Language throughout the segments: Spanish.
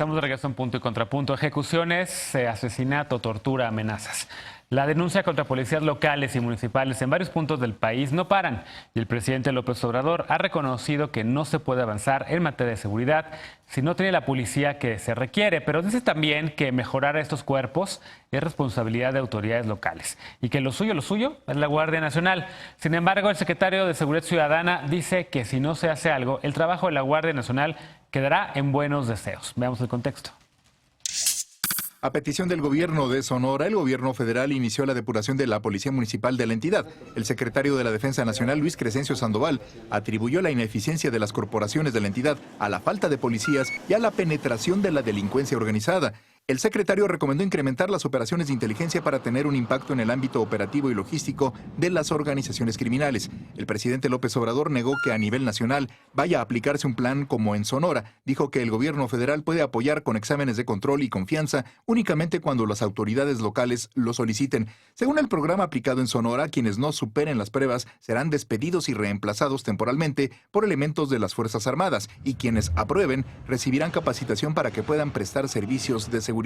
Estamos de regreso en Punto y Contrapunto. Ejecuciones, asesinato, tortura, amenazas. La denuncia contra policías locales y municipales en varios puntos del país no paran y el presidente López Obrador ha reconocido que no se puede avanzar en materia de seguridad si no tiene la policía que se requiere, pero dice también que mejorar a estos cuerpos es responsabilidad de autoridades locales y que lo suyo es la Guardia Nacional. Sin embargo, el secretario de Seguridad Ciudadana dice que si no se hace algo, el trabajo de la Guardia Nacional quedará en buenos deseos. Veamos el contexto. A petición del gobierno de Sonora, el gobierno federal inició la depuración de la policía municipal de la entidad. El secretario de la Defensa Nacional, Luis Crescencio Sandoval, atribuyó la ineficiencia de las corporaciones de la entidad a la falta de policías y a la penetración de la delincuencia organizada. El secretario recomendó incrementar las operaciones de inteligencia para tener un impacto en el ámbito operativo y logístico de las organizaciones criminales. El presidente López Obrador negó que a nivel nacional vaya a aplicarse un plan como en Sonora. Dijo que el gobierno federal puede apoyar con exámenes de control y confianza únicamente cuando las autoridades locales lo soliciten. Según el programa aplicado en Sonora, quienes no superen las pruebas serán despedidos y reemplazados temporalmente por elementos de las Fuerzas Armadas y quienes aprueben recibirán capacitación para que puedan prestar servicios de seguridad.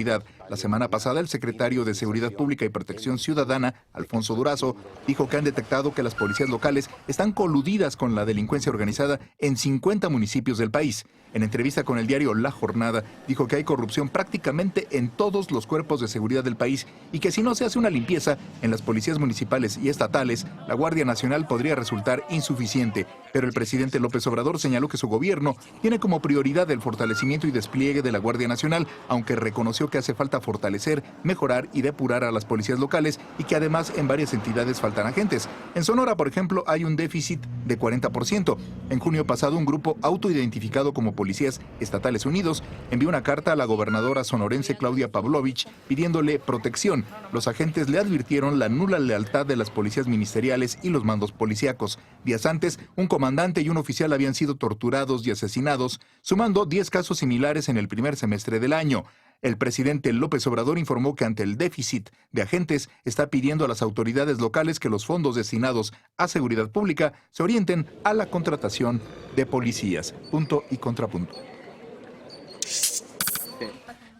La semana pasada, el secretario de Seguridad Pública y Protección Ciudadana, Alfonso Durazo, dijo que han detectado que las policías locales están coludidas con la delincuencia organizada en 50 municipios del país. En entrevista con el diario La Jornada, dijo que hay corrupción prácticamente en todos los cuerpos de seguridad del país y que si no se hace una limpieza en las policías municipales y estatales, la Guardia Nacional podría resultar insuficiente. Pero el presidente López Obrador señaló que su gobierno tiene como prioridad el fortalecimiento y despliegue de la Guardia Nacional, aunque reconoció que hace falta fortalecer, mejorar y depurar a las policías locales y que además en varias entidades faltan agentes. En Sonora, por ejemplo, hay un déficit de 40%. En junio pasado, un grupo autoidentificado como Policías Estatales Unidos envió una carta a la gobernadora sonorense Claudia Pavlovich pidiéndole protección. Los agentes le advirtieron la nula lealtad de las policías ministeriales y los mandos policíacos. Días antes, un comandante y un oficial habían sido torturados y asesinados, sumando 10 casos similares en el primer semestre del año. El presidente López Obrador informó que ante el déficit de agentes está pidiendo a las autoridades locales que los fondos destinados a seguridad pública se orienten a la contratación de policías. Punto y contrapunto.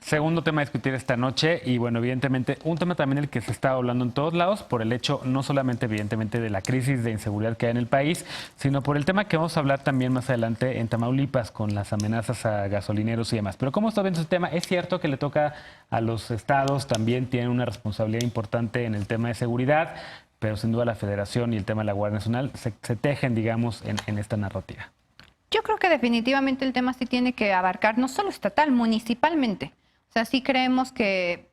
Segundo tema a discutir esta noche y bueno, evidentemente un tema también del que se está hablando en todos lados por el hecho no solamente evidentemente de la crisis de inseguridad que hay en el país, sino por el tema que vamos a hablar también más adelante en Tamaulipas con las amenazas a gasolineros y demás. Pero ¿cómo está viendo ese tema? Es cierto que le toca a los estados, también tienen una responsabilidad importante en el tema de seguridad, pero sin duda la Federación y el tema de la Guardia Nacional se tejen, digamos, en esta narrativa. Yo creo que definitivamente el tema sí tiene que abarcar no solo estatal, municipalmente. O sea, sí creemos que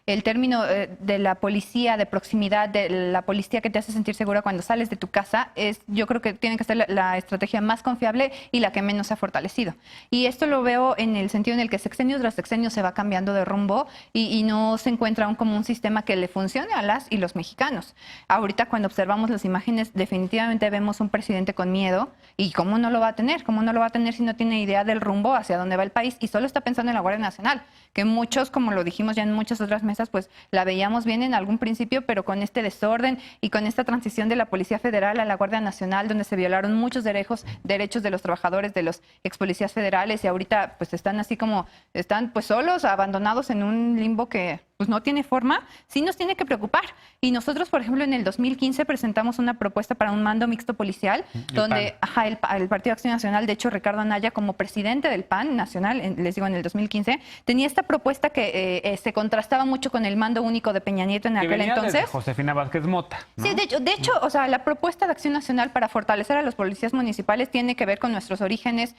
el término de la policía de proximidad, de la policía que te hace sentir segura cuando sales de tu casa, yo creo que tiene que ser la estrategia más confiable y la que menos se ha fortalecido. Y esto lo veo en el sentido en el que sexenio tras sexenio se va cambiando de rumbo y no se encuentra aún como un sistema que le funcione a las y los mexicanos. Ahorita cuando observamos las imágenes, definitivamente vemos un presidente con miedo y ¿cómo no lo va a tener? ¿Cómo no lo va a tener si no tiene idea del rumbo hacia dónde va el país y solo está pensando en la Guardia Nacional? Que muchos, como lo dijimos ya en muchas otras mesas, pues la veíamos bien en algún principio, pero con este desorden y con esta transición de la Policía Federal a la Guardia Nacional, donde se violaron muchos derechos de los trabajadores de los ex policías federales y ahorita pues están así como, están pues solos, abandonados en un limbo que pues no tiene forma, sí nos tiene que preocupar. Y nosotros, por ejemplo, en el 2015 presentamos una propuesta para un mando mixto policial, donde el Partido Acción Nacional, de hecho, Ricardo Anaya, como presidente del PAN nacional, les digo, en el 2015, tenía esta propuesta que se contrastaba mucho con el mando único de Peña Nieto en aquel entonces. Josefina Vázquez Mota, ¿no? Sí, de hecho, o sea, la propuesta de Acción Nacional para fortalecer a los policías municipales tiene que ver con nuestros orígenes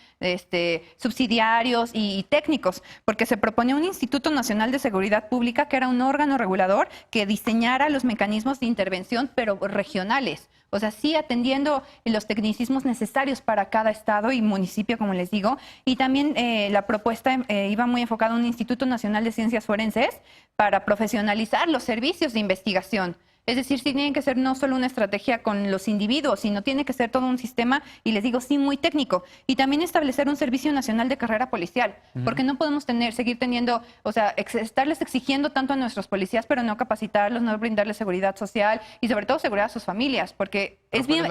subsidiarios y técnicos, porque se proponía un Instituto Nacional de Seguridad Pública que era un órgano regulador que diseñara los mecanismos de intervención, pero regionales. O sea, sí atendiendo los tecnicismos necesarios para cada estado y municipio, como les digo. Y también la propuesta iba muy enfocada a un Instituto Nacional de Ciencias Forenses para profesionalizar los servicios de investigación. Es decir, sí tiene que ser no solo una estrategia con los individuos, sino tiene que ser todo un sistema, y les digo, sí, muy técnico. Y también establecer un servicio nacional de carrera policial, porque no podemos seguir teniendo, o sea, estarles exigiendo tanto a nuestros policías, pero no capacitarlos, no brindarles seguridad social y sobre todo seguridad a sus familias, porque es bien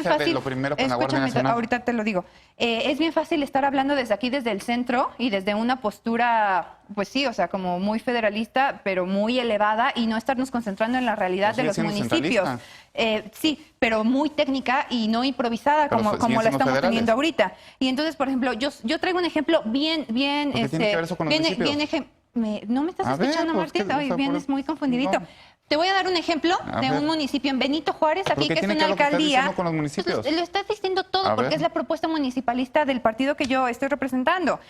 fácil. Lo primero con la Guardia Nacional? Ahorita te lo digo. Es bien fácil estar hablando desde aquí, desde el centro, y desde una postura, pues sí, o sea, como muy federalista, pero muy elevada, y no estarnos concentrando en la realidad de los municipios. Sí, pero muy técnica y no improvisada como la estamos teniendo ahorita. Y entonces, por ejemplo, yo traigo un ejemplo bien, ¿Qué tiene que ver eso con los municipios? ¿No me estás escuchando, pues, Martín? Hoy vienes muy confundidito. No. Te voy a dar un ejemplo de un municipio en Benito Juárez, aquí, que es una alcaldía. Con los municipios? Lo estás diciendo todo porque es la propuesta municipalista del partido que yo estoy representando.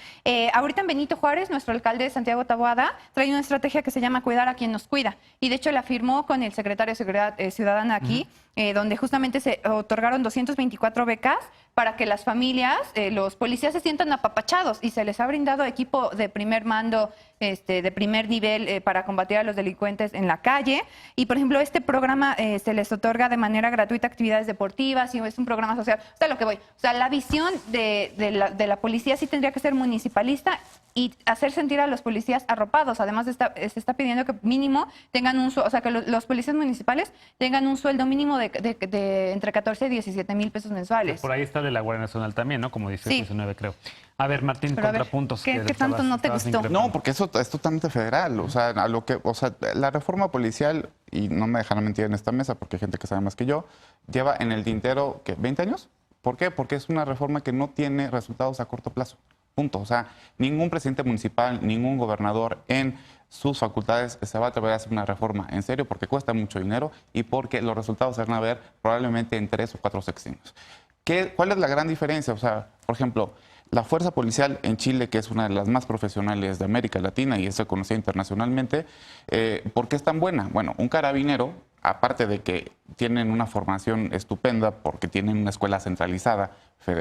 Ahorita en Benito Juárez, nuestro alcalde Santiago Taboada trae una estrategia que se llama Cuidar a quien nos cuida. Y de hecho la firmó con el secretario de Seguridad Ciudadana aquí, donde justamente se otorgaron 224 becas para que las familias, los policías se sientan apapachados, y se les ha brindado equipo de primer mando, de primer nivel, para combatir a los delincuentes en la calle. Y, por ejemplo, este programa se les otorga de manera gratuita actividades deportivas, y es un programa social. O sea, lo que voy. O sea, la visión de la policía sí tendría que ser municipalista y hacer sentir a los policías arropados. Además, se está pidiendo que mínimo tengan o sea, que los policías municipales tengan un sueldo mínimo de entre 14 y 17 mil pesos mensuales. Por ahí está de la Guardia Nacional también, ¿no? Como dice 19, creo. A ver, Martín, pero contrapuntos. ¿Qué tanto no te gustó? No, porque eso es totalmente federal. O sea, la reforma policial, y no me dejarán mentir en esta mesa porque hay gente que sabe más que yo, lleva en el tintero, ¿qué? ¿20 años? ¿Por qué? Porque es una reforma que no tiene resultados a corto plazo. Punto. O sea, ningún presidente municipal, ningún gobernador en sus facultades se va a atrever a hacer una reforma en serio, porque cuesta mucho dinero y porque los resultados se van a ver probablemente en 3 o 4 sexenios. ¿Cuál es la gran diferencia? O sea, por ejemplo, la fuerza policial en Chile, que es una de las más profesionales de América Latina y es reconocida internacionalmente, ¿por qué es tan buena? Bueno, un carabinero, aparte de que tienen una formación estupenda porque tienen una escuela centralizada,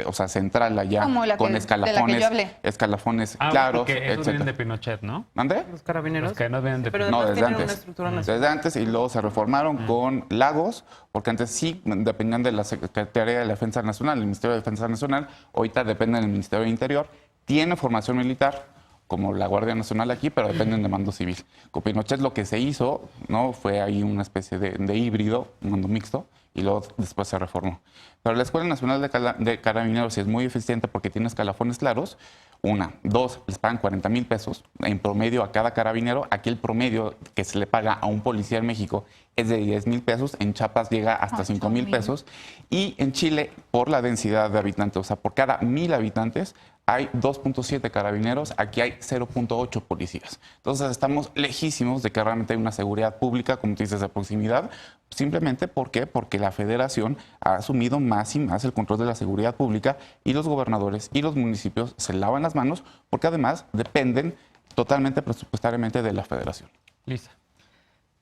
o sea, central allá, con escalafones claros, porque esos vienen de Pinochet, ¿no? ¿Dónde? Los carabineros. Los que no vienen de Pinochet. No, desde Una antes. estructura nacional. Desde antes, y luego se reformaron con Lagos, porque antes sí dependían de la Secretaría de la Defensa Nacional, el Ministerio de Defensa Nacional, ahorita dependen del Ministerio del Interior, tiene formación militar, como la Guardia Nacional aquí, pero dependen de mando civil. Con Pinochet lo que se hizo, ¿no? Fue ahí una especie de híbrido, un mando mixto, y luego después se reformó. Pero la Escuela Nacional de Carabineros es muy eficiente porque tiene escalafones claros. 1, 2, les pagan 40 mil pesos en promedio a cada carabinero. Aquí el promedio que se le paga a un policía en México es de 10 mil pesos. En Chiapas llega hasta 5 mil pesos. Y en Chile, por la densidad de habitantes, o sea, por cada 1000 habitantes, hay 2.7 carabineros, aquí hay 0.8 policías. Entonces estamos lejísimos de que realmente hay una seguridad pública, como tú dices, de proximidad. Simplemente, ¿por qué? Porque la federación ha asumido más y más el control de la seguridad pública y los gobernadores y los municipios se lavan las manos porque además dependen totalmente presupuestariamente de la federación. Lisa.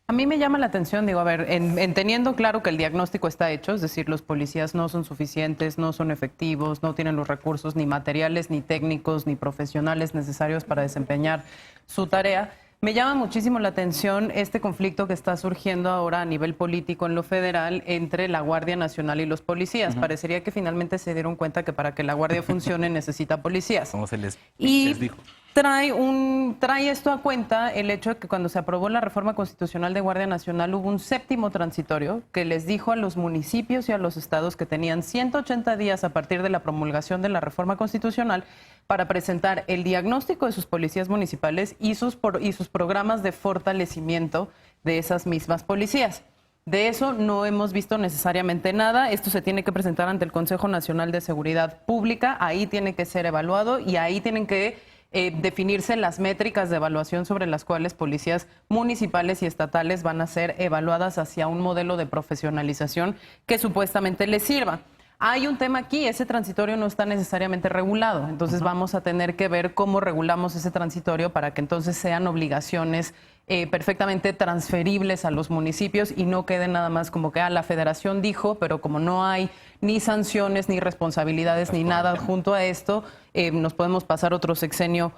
A mí me llama la atención, digo, a ver, teniendo claro que el diagnóstico está hecho, es decir, los policías no son suficientes, no son efectivos, no tienen los recursos ni materiales, ni técnicos, ni profesionales necesarios para desempeñar su tarea. Me llama muchísimo la atención este conflicto que está surgiendo ahora a nivel político en lo federal entre la Guardia Nacional y los policías. Parecería que finalmente se dieron cuenta que para que la Guardia funcione necesita policías. Como se les dijo. Trae esto a cuenta el hecho de que cuando se aprobó la reforma constitucional de Guardia Nacional hubo un 7º transitorio que les dijo a los municipios y a los estados que tenían 180 días a partir de la promulgación de la reforma constitucional para presentar el diagnóstico de sus policías municipales y sus programas de fortalecimiento de esas mismas policías. De eso no hemos visto necesariamente nada. Esto se tiene que presentar ante el Consejo Nacional de Seguridad Pública. Ahí tiene que ser evaluado y ahí tienen que definirse las métricas de evaluación sobre las cuales policías municipales y estatales van a ser evaluadas hacia un modelo de profesionalización que supuestamente les sirva. Hay un tema aquí, ese transitorio no está necesariamente regulado, entonces vamos a tener que ver cómo regulamos ese transitorio para que entonces sean obligaciones perfectamente transferibles a los municipios y no quede nada más como que la federación dijo, pero como no hay ni sanciones, ni responsabilidades, ni nada junto a esto, nos podemos pasar otro sexenio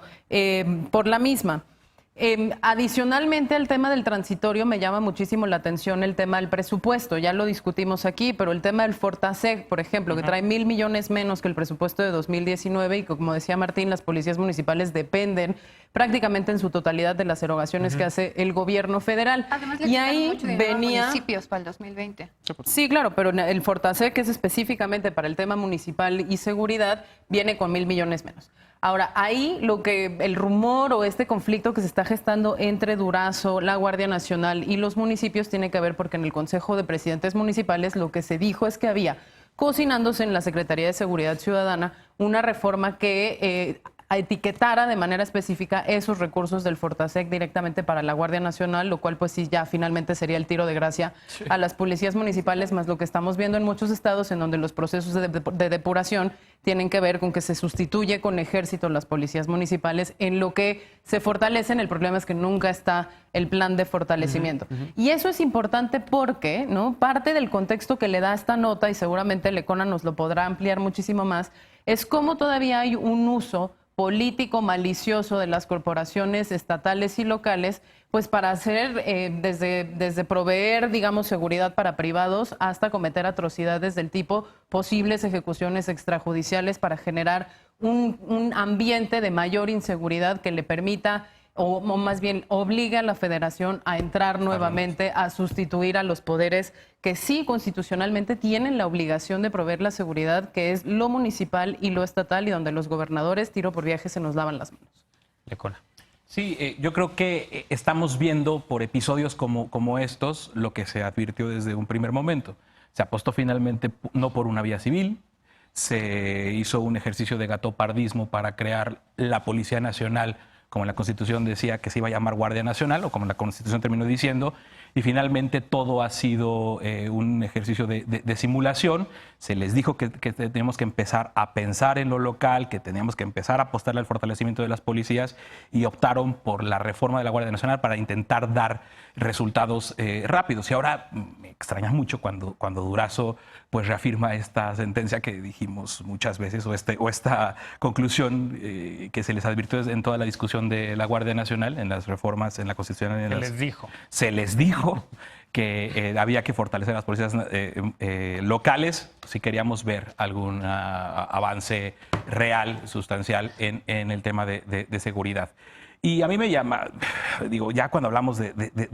por la misma. Adicionalmente al tema del transitorio, me llama muchísimo la atención el tema del presupuesto. Ya lo discutimos aquí, pero el tema del Fortaseg, por ejemplo, que trae 1,000 millones menos que el presupuesto de 2019 y como decía Martín, las policías municipales dependen prácticamente en su totalidad de las erogaciones que hace el gobierno federal. Además, le y quitaron ahí mucho dinero a venía... municipios para el 2020. Sí, claro, pero el Fortaseg, que es específicamente para el tema municipal y seguridad, viene con 1,000 millones menos. Ahora, ahí lo que el rumor o este conflicto que se está gestando entre Durazo, la Guardia Nacional y los municipios tiene que ver porque en el Consejo de Presidentes Municipales lo que se dijo es que había cocinándose en la Secretaría de Seguridad Ciudadana una reforma que etiquetara de manera específica esos recursos del Fortaseg directamente para la Guardia Nacional, lo cual pues sí ya finalmente sería el tiro de gracia a las policías municipales, más lo que estamos viendo en muchos estados en donde los procesos de depuración tienen que ver con que se sustituye con ejército las policías municipales, en lo que se fortalecen. El problema es que nunca está el plan de fortalecimiento. Y eso es importante porque, ¿no?, parte del contexto que le da esta nota, y seguramente Lecona nos lo podrá ampliar muchísimo más, es cómo todavía hay un uso político malicioso de las corporaciones estatales y locales, pues para hacer desde proveer, digamos, seguridad para privados hasta cometer atrocidades del tipo posibles ejecuciones extrajudiciales para generar un ambiente de mayor inseguridad que le permita o más bien obliga a la Federación a entrar nuevamente a sustituir a los poderes que sí constitucionalmente tienen la obligación de proveer la seguridad, que es lo municipal y lo estatal, y donde los gobernadores, tiro por viaje, se nos lavan las manos. Lecona. Sí, yo creo que estamos viendo por episodios como estos lo que se advirtió desde un primer momento. Se apostó finalmente no por una vía civil, se hizo un ejercicio de gatopardismo para crear la Policía Nacional, como la Constitución decía que se iba a llamar Guardia Nacional, o como la Constitución terminó diciendo, y finalmente todo ha sido un ejercicio de simulación. Se les dijo que teníamos que empezar a pensar en lo local, que teníamos que empezar a apostarle al fortalecimiento de las policías, y optaron por la reforma de la Guardia Nacional para intentar dar resultados rápidos. Y ahora me extraña mucho cuando Durazo pues reafirma esta sentencia que dijimos muchas veces, o esta conclusión que se les advirtió en toda la discusión de la Guardia Nacional, en las reformas, en la Constitución. Se les dijo que había que fortalecer las policías locales si queríamos ver algún avance real, sustancial en el tema de seguridad. Y a mí me llama, digo, ya cuando hablamos de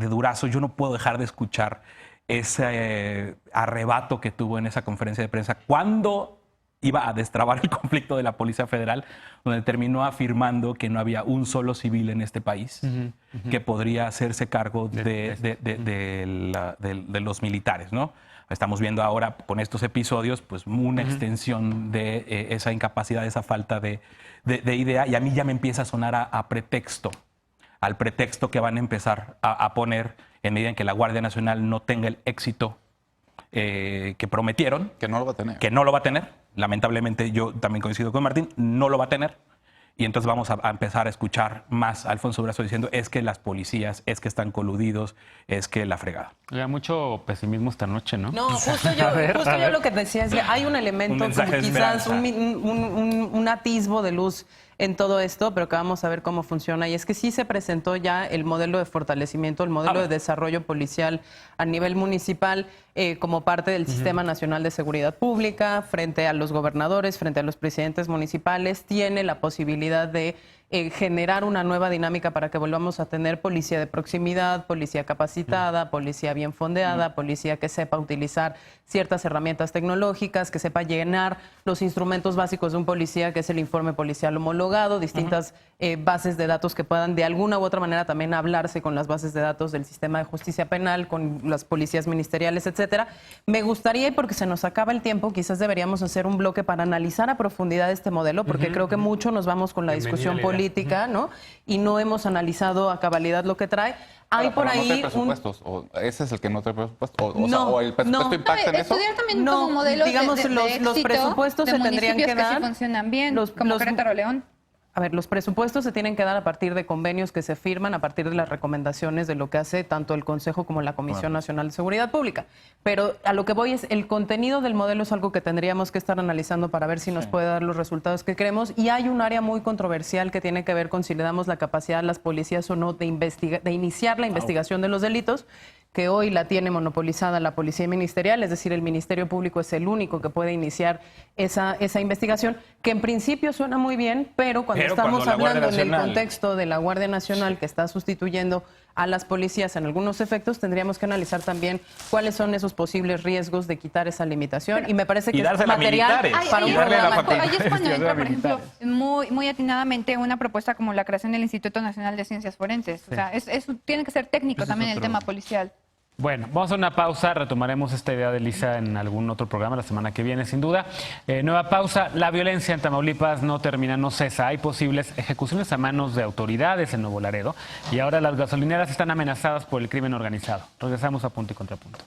Durazo, yo no puedo dejar de escuchar ese arrebato que tuvo en esa conferencia de prensa cuando iba a destrabar el conflicto de la Policía Federal, donde terminó afirmando que no había un solo civil en este país que podría hacerse cargo de los militares, ¿no? Estamos viendo ahora con estos episodios pues una extensión de esa incapacidad, esa falta de idea, y a mí ya me empieza a sonar a pretexto, al pretexto que van a empezar a poner en medida en que la Guardia Nacional no tenga el éxito que prometieron. Que no lo va a tener. Que no lo va a tener. Lamentablemente, yo también coincido con Martín, no lo va a tener. Y entonces vamos a empezar a escuchar más a Alfonso Durazo diciendo es que las policías, es que están coludidos, es que la fregada. Oiga, mucho pesimismo esta noche, ¿no? No, justo yo lo que decía es que hay un elemento, como quizás un atisbo de luz en todo esto, pero que vamos a ver cómo funciona. Y es que sí se presentó ya el modelo de fortalecimiento, el modelo de desarrollo policial a nivel municipal como parte del Sistema Nacional de Seguridad Pública, frente a los gobernadores, frente a los presidentes municipales. Tiene la posibilidad de generar una nueva dinámica para que volvamos a tener policía de proximidad, policía capacitada, policía bien fondeada, policía que sepa utilizar ciertas herramientas tecnológicas, que sepa llenar los instrumentos básicos de un policía, que es el informe policial homologado, distintas bases de datos que puedan de alguna u otra manera también hablarse con las bases de datos del sistema de justicia penal, con las policías ministeriales, etcétera. Me gustaría, y porque se nos acaba el tiempo, quizás deberíamos hacer un bloque para analizar a profundidad este modelo, porque creo que mucho nos vamos con la discusión política, ¿no? Y no hemos analizado a cabalidad lo que trae. Hay por ahí no trae presupuestos, o ese es el que no trae presupuesto, o el presupuesto impacta en eso. Estudiar también como modelos digamos, de los éxito presupuestos de se tendrían que dar. sí funcionan bien, como Querétaro León. A ver, los presupuestos se tienen que dar a partir de convenios que se firman, a partir de las recomendaciones de lo que hace tanto el Consejo como la Comisión Nacional de Seguridad Pública. Pero a lo que voy es, el contenido del modelo es algo que tendríamos que estar analizando para ver si nos puede dar los resultados que queremos. Y hay un área muy controversial que tiene que ver con si le damos la capacidad a las policías o no de iniciar la investigación de los delitos, que hoy la tiene monopolizada la Policía Ministerial, es decir, el Ministerio Público es el único que puede iniciar esa investigación, que en principio suena muy bien, pero cuando estamos hablando en el contexto de la Guardia Nacional, que está sustituyendo a las policías en algunos efectos, tendríamos que analizar también cuáles son esos posibles riesgos de quitar esa limitación, y me parece que es material para un programa. Ahí es cuando entra, por ejemplo, muy atinadamente una propuesta como la creación del Instituto Nacional de Ciencias Forenses. O sea, eso tiene que ser técnico también el tema policial. Bueno, vamos a una pausa, retomaremos esta idea de Lisa en algún otro programa la semana que viene, sin duda. Nueva pausa, la violencia en Tamaulipas no termina, no cesa. Hay posibles ejecuciones a manos de autoridades en Nuevo Laredo y ahora las gasolineras están amenazadas por el crimen organizado. Regresamos a Punto y Contrapunto.